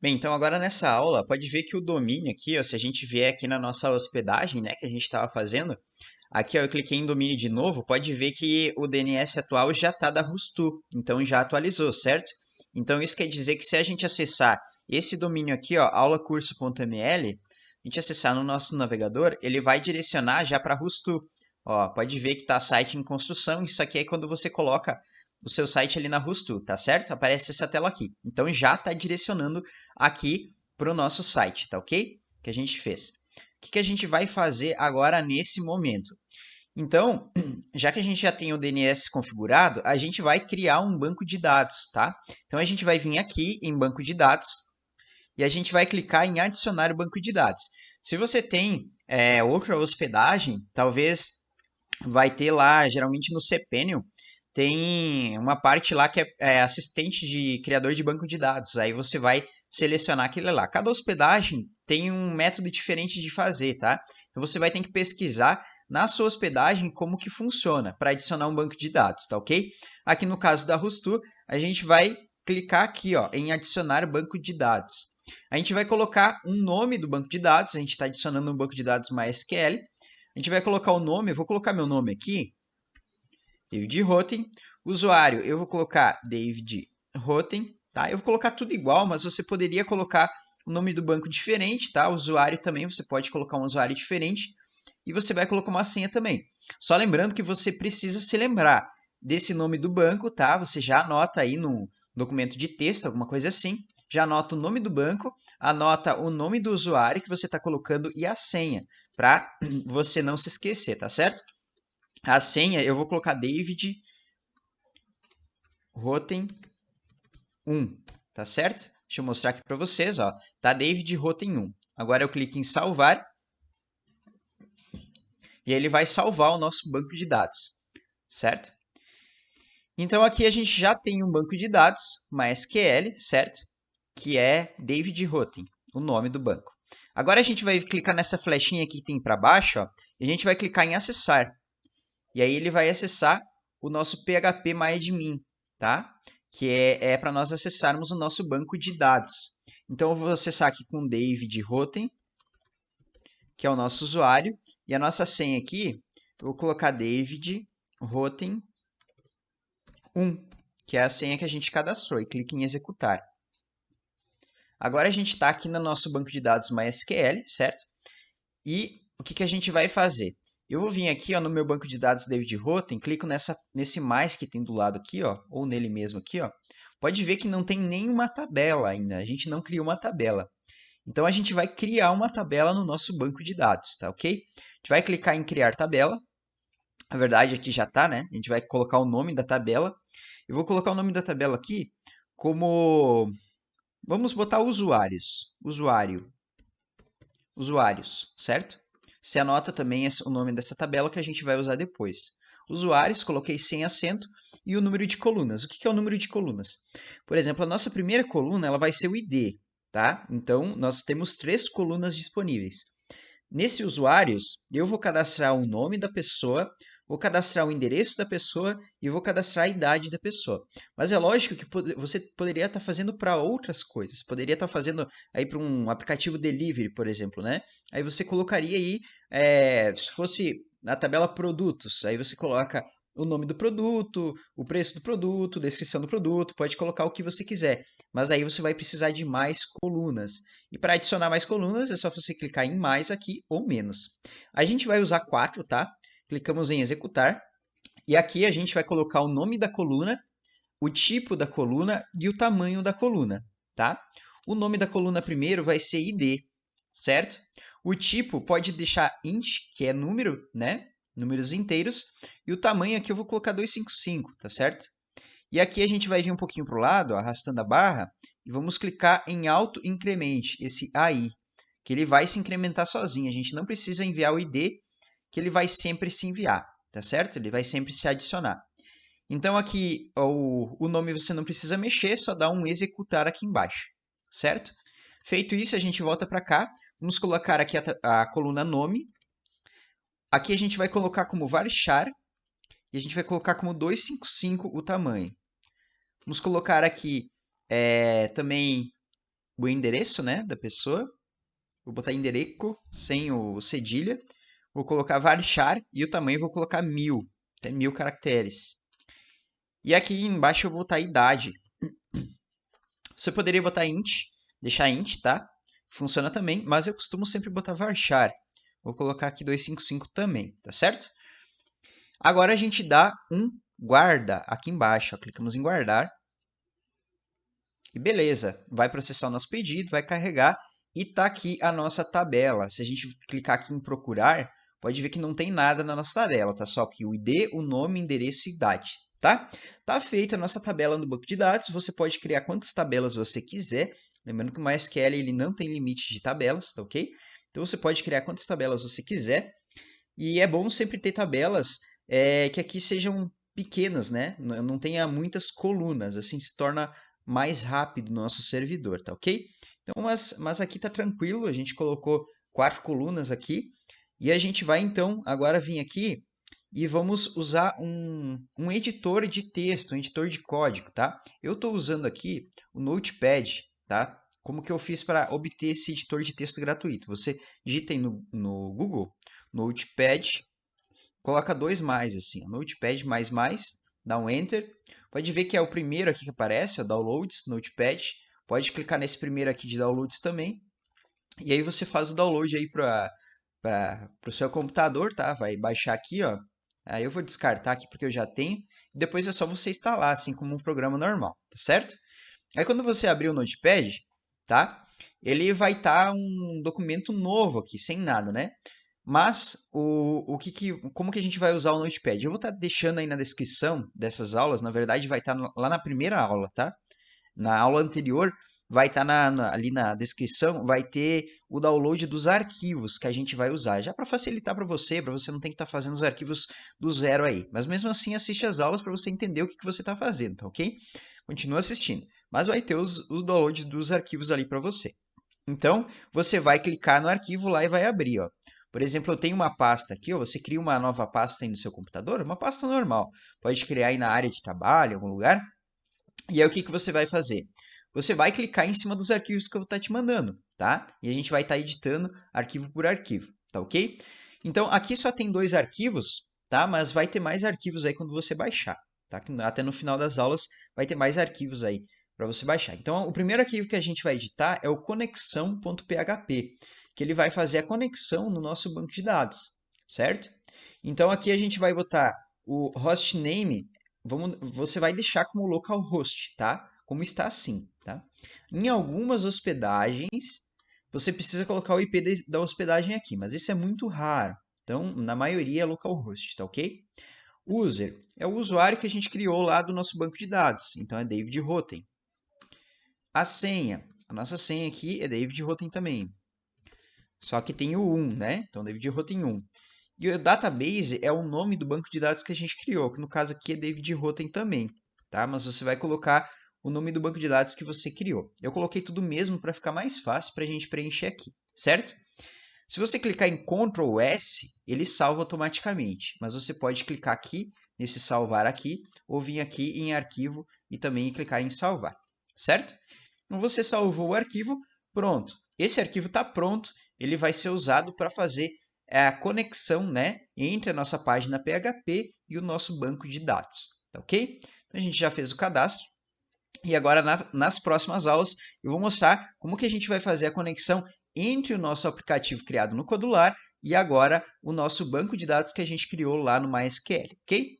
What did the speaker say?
Bem, então agora nessa aula, pode ver que o domínio aqui, ó, se a gente vier aqui na nossa hospedagem, né, que a gente estava fazendo, aqui ó, eu cliquei em domínio de novo, pode ver que o DNS atual já está da Rustu, então já atualizou, certo? Então isso quer dizer que se a gente acessar esse domínio aqui, ó, aulacurso.ml, a gente acessar no nosso navegador, ele vai direcionar já para a Rustu. Ó, pode ver que está site em construção, isso aqui é quando você coloca o seu site ali na Rustu, tá certo? Aparece essa tela aqui. Então já está direcionando aqui para o nosso site, tá ok? Que a gente fez. O que a gente vai fazer agora nesse momento? Então, já que a gente já tem o DNS configurado, a gente vai criar um banco de dados, tá? Então a gente vai vir aqui em banco de dados e a gente vai clicar em adicionar o banco de dados. Se você tem outra hospedagem, talvez vai ter lá, geralmente no cPanel, tem uma parte lá que é assistente de criador de banco de dados. Aí você vai selecionar aquele lá. Cada hospedagem tem um método diferente de fazer, tá? Então você vai ter que pesquisar na sua hospedagem como que funciona para adicionar um banco de dados, tá ok? Aqui no caso da Rustu, a gente vai clicar aqui ó, em adicionar banco de dados. A gente vai colocar um nome do banco de dados, a gente está adicionando um banco de dados MySQL. A gente vai colocar o nome, eu vou colocar meu nome aqui, David Rotem. Usuário, eu vou colocar David Rotem, tá? Eu vou colocar tudo igual, mas você poderia colocar o nome do banco diferente, tá? Usuário também, você pode colocar um usuário diferente. E você vai colocar uma senha também. Só lembrando que você precisa se lembrar desse nome do banco, tá? Você já anota aí no documento de texto, alguma coisa assim. Já anota o nome do banco, anota o nome do usuário que você está colocando e a senha, para você não se esquecer, tá certo? A senha eu vou colocar David Rotem 1, tá certo? Deixa eu mostrar aqui para vocês, ó. Tá David Rotem 1. Agora eu clico em salvar e ele vai salvar o nosso banco de dados, certo? Então aqui a gente já tem um banco de dados, MySQL, certo? Que é David Rotem, o nome do banco. Agora a gente vai clicar nessa flechinha aqui que tem para baixo, ó, e a gente vai clicar em acessar. E aí ele vai acessar o nosso phpMyAdmin, tá? Que é para nós acessarmos o nosso banco de dados. Então eu vou acessar aqui com David Rotem, que é o nosso usuário, e a nossa senha aqui, eu vou colocar David Rotem 1, que é a senha que a gente cadastrou, e clique em executar. Agora a gente está aqui no nosso banco de dados MySQL, certo? E o que a gente vai fazer? Eu vou vir aqui ó, no meu banco de dados David Rotem, clico nesse mais que tem do lado aqui, ó, ou nele mesmo aqui. Ó. Pode ver que não tem nenhuma tabela ainda, a gente não criou uma tabela. Então a gente vai criar uma tabela no nosso banco de dados, tá ok? A gente vai clicar em criar tabela. Na verdade aqui já está, né? A gente vai colocar o nome da tabela. Eu vou colocar o nome da tabela aqui como... Vamos botar usuários. Usuários, certo? Você anota também o nome dessa tabela que a gente vai usar depois. Usuários, coloquei sem acento, e o número de colunas. O que é o número de colunas? Por exemplo, a nossa primeira coluna ela vai ser o ID, tá? Então, nós temos 3 colunas disponíveis. Nesse usuários, eu vou cadastrar o nome da pessoa, vou cadastrar o endereço da pessoa e vou cadastrar a idade da pessoa. Mas é lógico que você poderia estar fazendo para outras coisas. Poderia estar fazendo aí para um aplicativo delivery, por exemplo, né? Aí você colocaria aí, se fosse na tabela produtos, aí você coloca o nome do produto, o preço do produto, descrição do produto, pode colocar o que você quiser. Mas aí você vai precisar de mais colunas. E para adicionar mais colunas, é só você clicar em mais aqui ou menos. A gente vai usar 4, tá? Clicamos em executar. E aqui a gente vai colocar o nome da coluna, o tipo da coluna e o tamanho da coluna, tá? O nome da coluna primeiro vai ser ID, certo? O tipo pode deixar int, que é número, né? Números inteiros. E o tamanho aqui eu vou colocar 255, tá certo? E aqui a gente vai vir um pouquinho para o lado, ó, arrastando a barra, e vamos clicar em auto incremente, esse AI, que ele vai se incrementar sozinho. A gente não precisa enviar o ID, que ele vai sempre se enviar, tá certo? Ele vai sempre se adicionar. Então aqui o nome você não precisa mexer, só dá um executar aqui embaixo, certo? Feito isso, a gente volta para cá, vamos colocar aqui a coluna nome. Aqui a gente vai colocar como varchar e a gente vai colocar como 255 o tamanho. Vamos colocar aqui também o endereço, né, da pessoa. Vou botar endereço sem o cedilha. Vou colocar varchar e o tamanho vou colocar 1000, até 1000 caracteres. E aqui embaixo eu vou botar a idade. Você poderia botar int, deixar int, tá? Funciona também, mas eu costumo sempre botar varchar. Vou colocar aqui 255 também, tá certo? Agora a gente dá um guarda aqui embaixo, ó. Clicamos em guardar. E beleza, vai processar o nosso pedido, vai carregar e tá aqui a nossa tabela. Se a gente clicar aqui em procurar, pode ver que não tem nada na nossa tabela, tá só aqui o ID, o nome, endereço e idade, tá? Tá feita a nossa tabela no banco de dados, você pode criar quantas tabelas você quiser. Lembrando que o MySQL ele não tem limite de tabelas, tá ok? Então você pode criar quantas tabelas você quiser. E é bom sempre ter tabelas que aqui sejam pequenas, né? Não tenha muitas colunas, assim se torna mais rápido o nosso servidor, tá ok? Então, mas aqui tá tranquilo, a gente colocou 4 colunas aqui. E a gente vai então agora vir aqui e vamos usar um editor de texto, um editor de código, tá? Eu estou usando aqui o Notepad, tá? Como que eu fiz para obter esse editor de texto gratuito? Você digita aí no Google, Notepad, coloca 2 mais assim, Notepad mais, dá um Enter. Pode ver que é o primeiro aqui que aparece, ó, Downloads, Notepad. Pode clicar nesse primeiro aqui de Downloads também. E aí você faz o download aí para o seu computador, tá? Vai baixar aqui, ó. Aí eu vou descartar aqui porque eu já tenho. E depois é só você instalar, assim como um programa normal, tá certo? Aí quando você abrir o Notepad, tá? Ele vai estar um documento novo aqui, sem nada, né? Mas como que a gente vai usar o Notepad? Eu vou estar deixando aí na descrição dessas aulas, na verdade vai estar lá na primeira aula, tá? Na aula anterior vai estar ali na descrição, vai ter o download dos arquivos que a gente vai usar, já para facilitar para você não ter que estar fazendo os arquivos do zero aí. Mas mesmo assim, assiste as aulas para você entender o que você está fazendo, tá ok? Continua assistindo. Mas vai ter os downloads dos arquivos ali para você. Então, você vai clicar no arquivo lá e vai abrir, ó. Por exemplo, eu tenho uma pasta aqui, ó, você cria uma nova pasta aí no seu computador, uma pasta normal. Pode criar aí na área de trabalho, em algum lugar. E aí o que você vai fazer? Você vai clicar em cima dos arquivos que eu vou estar te mandando, tá? E a gente vai estar editando arquivo por arquivo, tá ok? Então, aqui só tem 2 arquivos, tá? Mas vai ter mais arquivos aí quando você baixar, tá? Até no final das aulas vai ter mais arquivos aí para você baixar. Então, o primeiro arquivo que a gente vai editar é o conexão.php, que ele vai fazer a conexão no nosso banco de dados, certo? Então, aqui a gente vai botar o hostname, você vai deixar como localhost, tá? Como está assim, tá? Em algumas hospedagens, você precisa colocar o IP da hospedagem aqui, mas isso é muito raro. Então, na maioria é localhost, tá ok? User é o usuário que a gente criou lá do nosso banco de dados, então é David Rotem. A senha, a nossa senha aqui é David Rotem também. Só que tem o 1, né? Então, David Rotem 1. E o database é o nome do banco de dados que a gente criou, que no caso aqui é David Rotem também, tá? Mas você vai colocar o nome do banco de dados que você criou. Eu coloquei tudo mesmo para ficar mais fácil para a gente preencher aqui, certo? Se você clicar em Ctrl S, ele salva automaticamente, mas você pode clicar aqui, nesse salvar aqui, ou vir aqui em arquivo e também clicar em salvar, certo? Então você salvou o arquivo, pronto. Esse arquivo está pronto, ele vai ser usado para fazer a conexão, né, entre a nossa página PHP e o nosso banco de dados, tá ok? Então a gente já fez o cadastro e agora nas próximas aulas eu vou mostrar como que a gente vai fazer a conexão entre o nosso aplicativo criado no Codular e agora o nosso banco de dados que a gente criou lá no MySQL, ok?